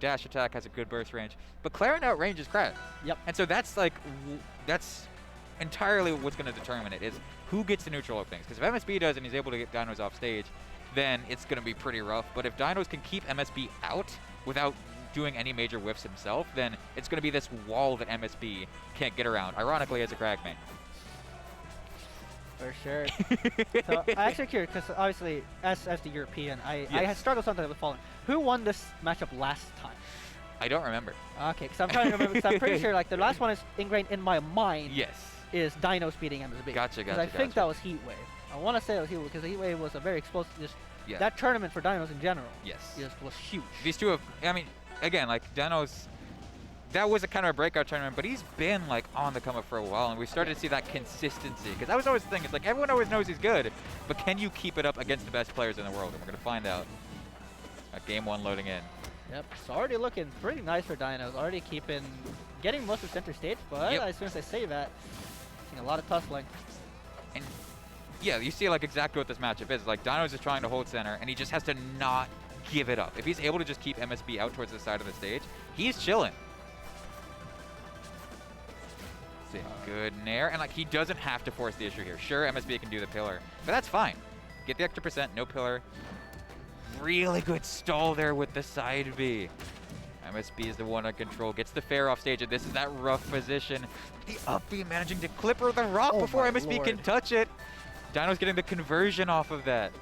dash attack, has a good burst range. But Clairen outranges Kragg. Yep. And so that's like, that's entirely what's going to determine it, is who gets the neutral openings. Because if MSB does and he's able to get Dinos off stage, then it's going to be pretty rough. But if Dinos can keep MSB out without doing any major whiffs himself, then it's going to be this wall that MSB can't get around. Ironically, as a Kragg main. For sure. So I'm actually curious, because obviously, as the European, I had struggled sometimes with following. Who won this matchup last time? I don't remember. Okay, because I'm trying to remember, because I'm pretty sure like the last one is ingrained in my mind. Yes. Is Dinos beating MSB. Gotcha. I think that was Heat Wave. I want to say it was Heat Wave, because Heat Wave was a very explosive, that tournament for Dinos in general. Yes. Was huge. These two have, I mean, again, like Dinos, that was a kind of a breakout tournament, but he's been like on the come up for a while, and we started to see that consistency. Because that was always the thing. It's like everyone always knows he's good, but can you keep it up against the best players in the world? And we're gonna find out. Game 1 loading in. Yep, it's already looking pretty nice for Dinos. Already getting most of center stage, but as soon as I say that, seeing a lot of tussling. And yeah, you see like exactly what this matchup is. Like Dinos is trying to hold center, and he just has to not give it up. If he's able to just keep MSB out towards the side of the stage, he's chilling. See, good nair, and like he doesn't have to force the issue here. Sure, MSB can do the pillar, but that's fine. Get the extra %, no pillar. Really good stall there with the side B. MSB is the one on control, gets the fair off stage, and this is that rough position. The up B managing to clipper the rock before MSB can touch it. Dino's getting the conversion off of that.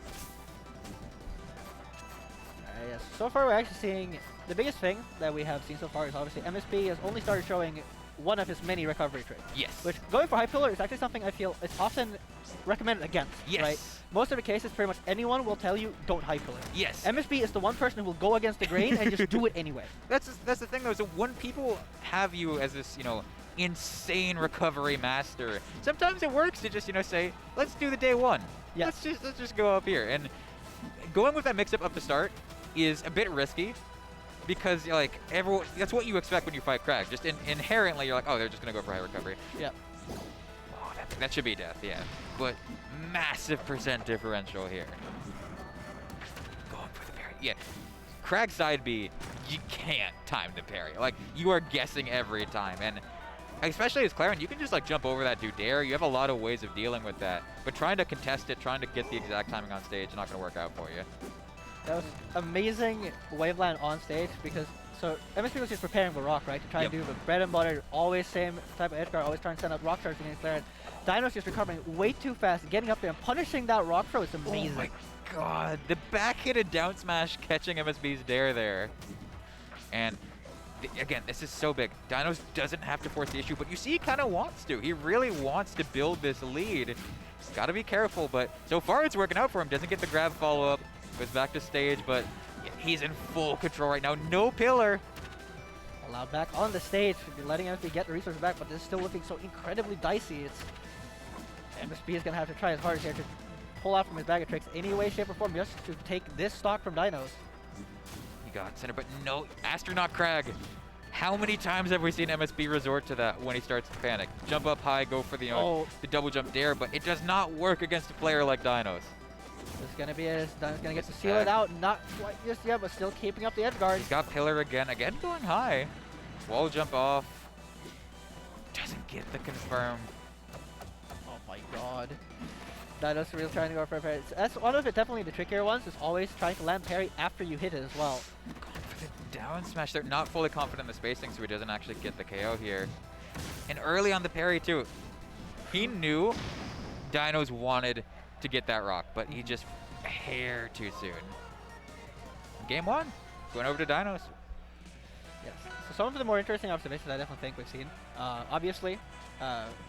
Yes. So far, we're actually seeing the biggest thing that we have seen so far is obviously MSB has only started showing one of his many recovery tricks. Yes. Which going for high pillar is actually something I feel is often recommended against. Yes. Right? Most of the cases, pretty much anyone will tell you don't high pillar. Yes. MSB is the one person who will go against the grain and just do it anyway. That's the thing though. So when people have you as this, insane recovery master, sometimes it works to just, say, let's do the day one. Yes. Let's just go up here. And going with that mix-up the start is a bit risky. Because like everyone, that's what you expect when you fight Kragg. Just inherently, you're like, oh, they're just gonna go for high recovery. Yep. Oh, that should be death, yeah. But massive % differential here. Going for the parry, yeah. Kragg side B, you can't time the parry. Like you are guessing every time, and especially as Clairen, you can just like jump over that do dare. You have a lot of ways of dealing with that. But trying to contest it, trying to get the exact timing on stage, not gonna work out for you. That was amazing waveland on stage because MSB was just preparing for rock, right? To try and do the bread and butter, always same type of edge guard, always trying to send up rock shards against Clairen. Dino's just recovering way too fast, getting up there and punishing that rock throw is amazing. Oh my god, the back hit and down smash catching MSB's dare there. And again, this is so big. Dinos doesn't have to force the issue, but you see he kind of wants to. He really wants to build this lead. He's got to be careful, but so far it's working out for him. Doesn't get the grab follow-up. Goes back to stage, but he's in full control right now. No pillar. Allowed back on the stage, letting MSB get the resources back, but this is still looking so incredibly dicey. MSB is going to have to try his hardest here to pull out from his bag of tricks any way, shape, or form just to take this stock from Dinos. He got center, but no, Astronaut Kragg. How many times have we seen MSB resort to that when he starts to panic? Jump up high, go for the double jump dare, but it does not work against a player like Dinos. This is going to be it. Dinos going to get to seal it out. Not quite just yet, but still keeping up the edge guard. He's got pillar again going high. Wall jump off. Doesn't get the confirm. Oh my god. Dinos really trying to go for a parry. That's one of definitely the trickier ones, is always trying to land parry after you hit it as well. Going for the down smash. They're not fully confident in the spacing, so he doesn't actually get the KO here. And early on the parry too. He knew Dinos wanted to get that rock, but he just a hair too soon. Game 1, going over to Dinos. Yes. So some of the more interesting observations I definitely think we've seen. Obviously,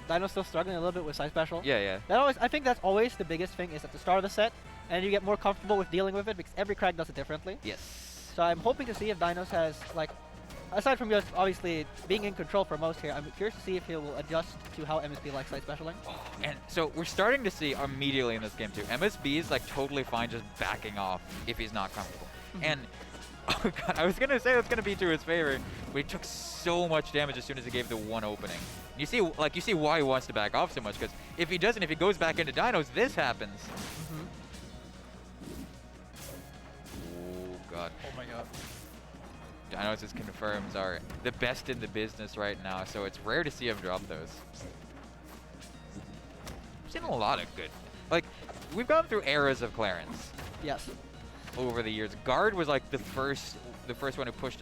Dino's still struggling a little bit with side special. Yeah. I think that's always the biggest thing is at the start of the set, and you get more comfortable with dealing with it because every Kragg does it differently. Yes. So I'm hoping to see if Dinos has like, aside from just obviously being in control for most here, I'm curious to see if he will adjust to how MSB likes side specialing. And so we're starting to see immediately in this game too, MSB is like totally fine just backing off if he's not comfortable. And oh god, I was gonna say it's gonna be to his favor, but he took so much damage as soon as he gave the one opening. You see why he wants to back off so much, because if he doesn't, if he goes back into Dinos, this happens. Oh god. Oh my god. Dinos' confirms are the best in the business right now, so it's rare to see him drop those. I've seen a lot of good. Like, we've gone through eras of Clairens Yes. over the years. Guard was like the first one who pushed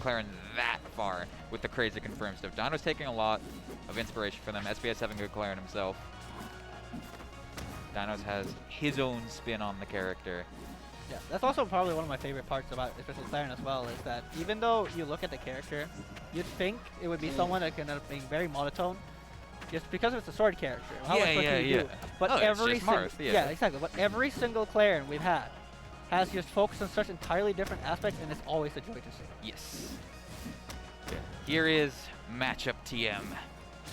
Clairen that far with the crazy confirm stuff. Dino's taking a lot of inspiration from them. SBS having good Clairen himself. Dinos has his own spin on the character. Yeah, that's also probably one of my favorite parts about especially Clairen as well, is that even though you look at the character, you'd think it would be someone that can end up being very monotone, just because it's a sword character. How much work can you do? But every exactly. But every single Clairen we've had has just focused on such entirely different aspects, and it's always a joy to see. Yes. Here is matchup TM.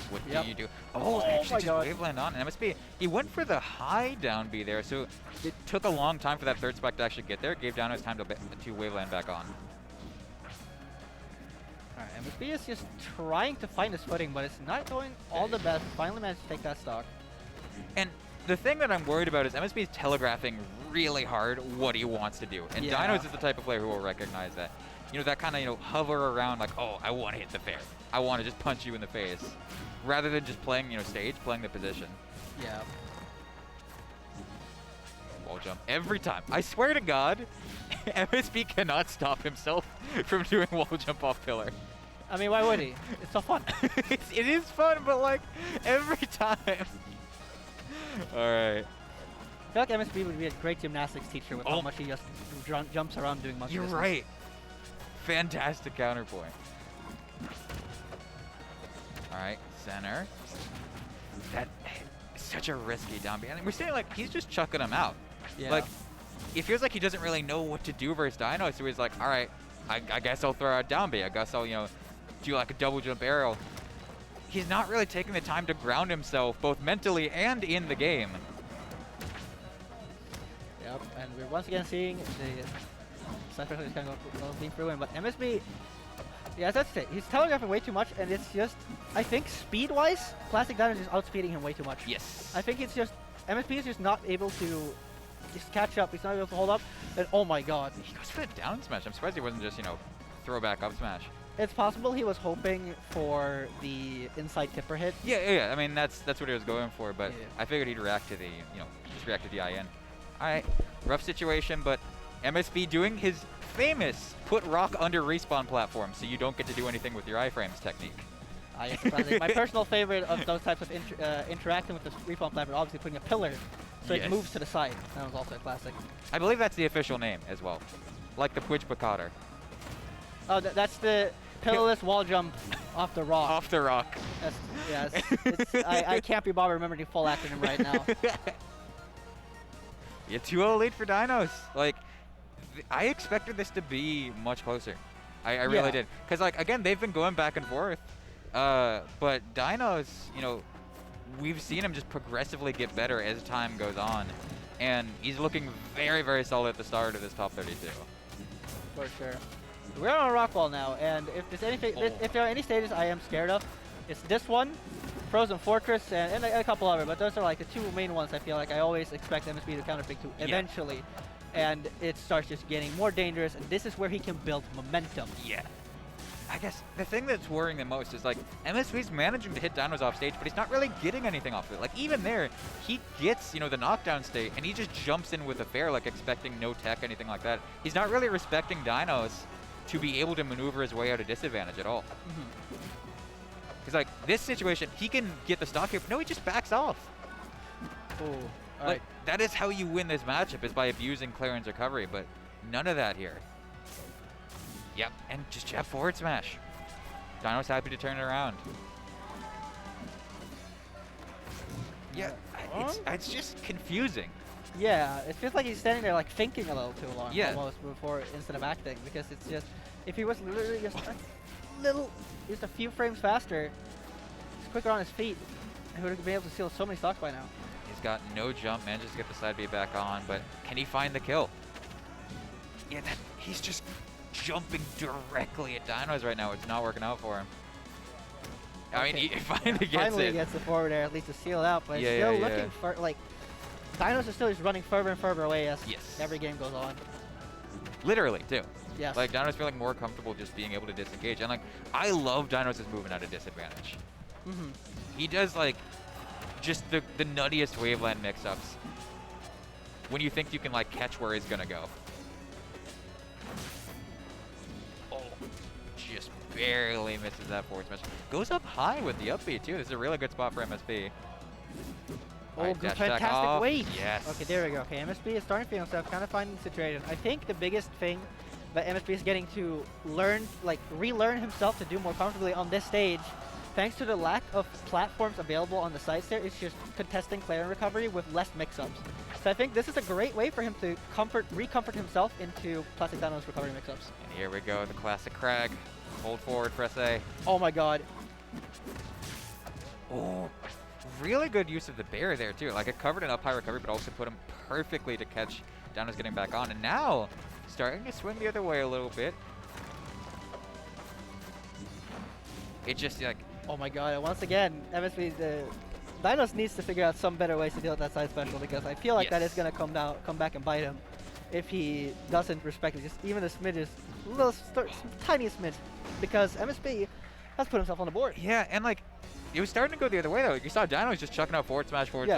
What do you do? Oh, actually just waveland on. And MSB, he went for the high down B there, so it took a long time for that third spike to actually get there. It gave Dinos time to waveland back on. Alright, MSB is just trying to find his footing, but it's not going all the best. Finally managed to take that stock. And the thing that I'm worried about is MSB is telegraphing really hard what he wants to do. And Dinos is the type of player who will recognize that. You know, that kind of, you know, hover around like, oh, I want to hit the fair. I want to just punch you in the face. Rather than just playing, you know, stage, playing the position. Yeah. Wall jump every time. I swear to God, MSB cannot stop himself from doing wall jump off pillar. I mean, why would he? It's so fun. It is fun, but like, every time. Alright. I feel like MSB would be a great gymnastics teacher with how much he just jumps around doing monkey business. Right. Fantastic counterpoint. Alright, center. That is such a risky down B. And we're saying like he's just chucking him out. Yeah. Like it feels like he doesn't really know what to do versus Dino, so he's like, alright, I guess I'll throw out down B. I guess I'll, you know, do like a double jump arrow. He's not really taking the time to ground himself both mentally and in the game. Yep, and we're once again seeing the Cypher is kind of being through in, but MSB, yeah, that's it. He's telegraphing way too much, and it's just, I think speed-wise, Classic Dinos is outspeeding him way too much. Yes. I think it's just, MSB is just not able to just catch up. He's not able to hold up, and oh my god. He goes for the down smash. I'm surprised he wasn't just, you know, throw back up smash. It's possible he was hoping for the inside tipper hit. Yeah. I mean, that's what he was going for, but I figured he'd react to the, you know, just react to the IN. Alright, rough situation, but MSB doing his famous put rock under respawn platform so you don't get to do anything with your iframes technique. Yes, my personal favorite of those types of interacting with the respawn platform, obviously putting a pillar so it moves to the side. That was also a classic. I believe that's the official name as well, like the Twitch Picader. Oh, that's the pillarless wall jump off the rock. Off the rock. I can't be bothered remembering the full acronym right now. Yeah, 2-0 lead for Dinos. Like, I expected this to be much closer. I really did. Because, like, again, they've been going back and forth. But Dinos, you know, we've seen him just progressively get better as time goes on. And he's looking very, very solid at the start of this top 32. For sure. We're on a rock wall now, and if there's anything, if there are any stages I am scared of, it's this one, Frozen Fortress, and a couple other, but those are like the two main ones I feel like I always expect MSB to counterpick to eventually. And it starts just getting more dangerous, and this is where he can build momentum. Yeah. I guess the thing that's worrying the most is like MSB's managing to hit Dinos off stage, but he's not really getting anything off of it. Like even there, he gets, you know, the knockdown state, and he just jumps in with a fair, like expecting no tech, anything like that. He's not really respecting Dinos to be able to maneuver his way out of disadvantage at all. Because like this situation, he can get the stock here, but no, he just backs off. Oh, like that is how you win this matchup, is by abusing Clairen's recovery, but none of that here. Yep, and just jab forward smash. Dino's happy to turn it around. Yeah, it's just confusing. Yeah, it feels like he's standing there like thinking a little too long almost before instead of acting, because it's just, if he was literally just just a few frames faster, just quicker on his feet, he would have been able to steal so many stocks by now. He's got no jump, manages to get the side B back on, but can he find the kill? Yeah, he's just jumping directly at Dinos right now. It's not working out for him. I mean, he finally gets the forward air, at least to seal it out, but it's still looking for, like, Dinos is still just running further and further away as every game goes on. Literally, too. Yes. Like, Dinos feeling more comfortable just being able to disengage. And, like, I love Dinos' movement at a disadvantage. Mm-hmm. He does, like, just the nuttiest Waveland mix-ups when you think you can, like, catch where he's going to go. Oh, just barely misses that forward smash. Goes up high with the upbeat, too. This is a really good spot for MSB. Oh, Alright, good, dash attack fantastic off. weight. Yes. Okay, there we go. Okay, MSB is starting to feel himself, kind of finding the situation. I think the biggest thing that MSB is getting to learn, like relearn himself to do more comfortably on this stage, thanks to the lack of platforms available on the sides there, is just contesting Clairen recovery with less mix-ups. So I think this is a great way for him to re-comfort himself into Plastic Dinos recovery mix-ups. And here we go, the classic Kragg. Hold forward, press A. Oh my god. Oh, really good use of the bear there too. Like, it covered an up high recovery, but also put him perfectly to catch Dinos getting back on. And now, starting to swing the other way a little bit. It just, like... Oh my god, and once again, MSB, the Dinos needs to figure out some better ways to deal with that side special, because I feel like that is going to come back and bite him if he doesn't respect it, just even a smidge, tiniest smidge, because MSB has put himself on the board. Yeah, and like, it was starting to go the other way though. You saw Dinos just chucking out forward smash, forward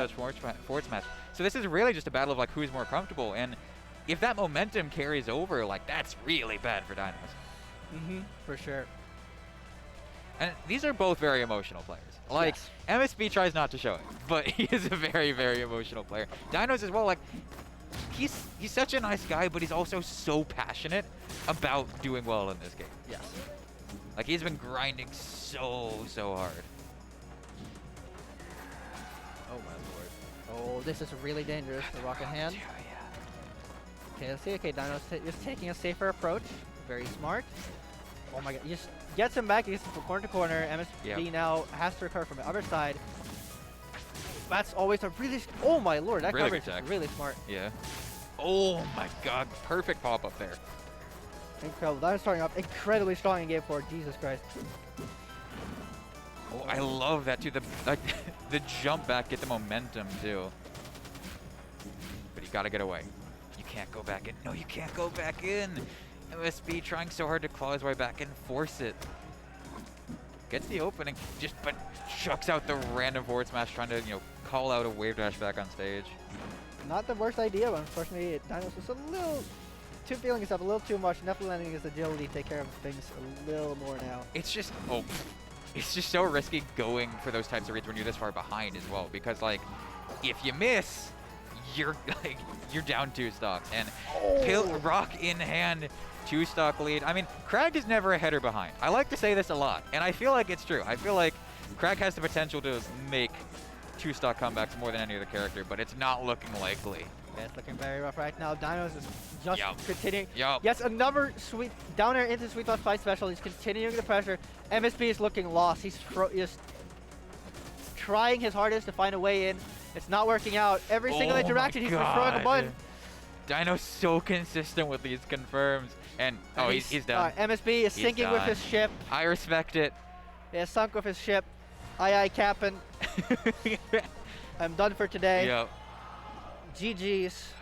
smash. So this is really just a battle of like who's more comfortable, and if that momentum carries over, like that's really bad for Dinos. Mm-hmm, for sure. And these are both very emotional players. Like, yes. MSB tries not to show it, but he is a very, very emotional player. Dinos as well, like, he's such a nice guy, but he's also so passionate about doing well in this game. Yes. Like, he's been grinding so hard. Oh my lord. Oh, this is really dangerous, the rocket hand. Yeah. Okay, let's see. Okay, Dinos just taking a safer approach. Very smart. Oh my god, he just gets him back, he gets him from corner to corner. MSB now has to recover from the other side. That's always a really, oh my lord, that really coverage is really smart. Yeah. Oh my god, perfect pop-up there. Incredible, Dinos starting up incredibly strong in game 4, Jesus Christ. Oh, I love that too, the jump back, get the momentum too. But you gotta get away. You can't go back in, no you can't go back in. MSB trying so hard to claw his way back and force it. Gets the opening, but chucks out the random forward smash, trying to, call out a wave dash back on stage. Not the worst idea, but unfortunately, Dinos was a little too feeling himself a little too much. Definitely letting his agility take care of things a little more now. It's just, it's just so risky going for those types of reads when you're this far behind as well, because like, if you miss, you're down 2 stocks, and rock in hand. 2-stock lead. I mean, Kragg is never ahead or behind. I like to say this a lot, and I feel like it's true. I feel like Kragg has the potential to make 2-stock comebacks more than any other character, but it's not looking likely. Yeah, it's looking very rough right now. Dinos is just continuing. Yup. Yes, another sweet down air into sweet spot fight special. He's continuing the pressure. MSB is looking lost. He's just trying his hardest to find a way in. It's not working out. Every single interaction, he's throwing a button. Dino's so consistent with these confirms. And, he's done. MSB is sinking with his ship. I respect it. Yeah, sunk with his ship. Aye, Captain. I'm done for today. Yep. GG's.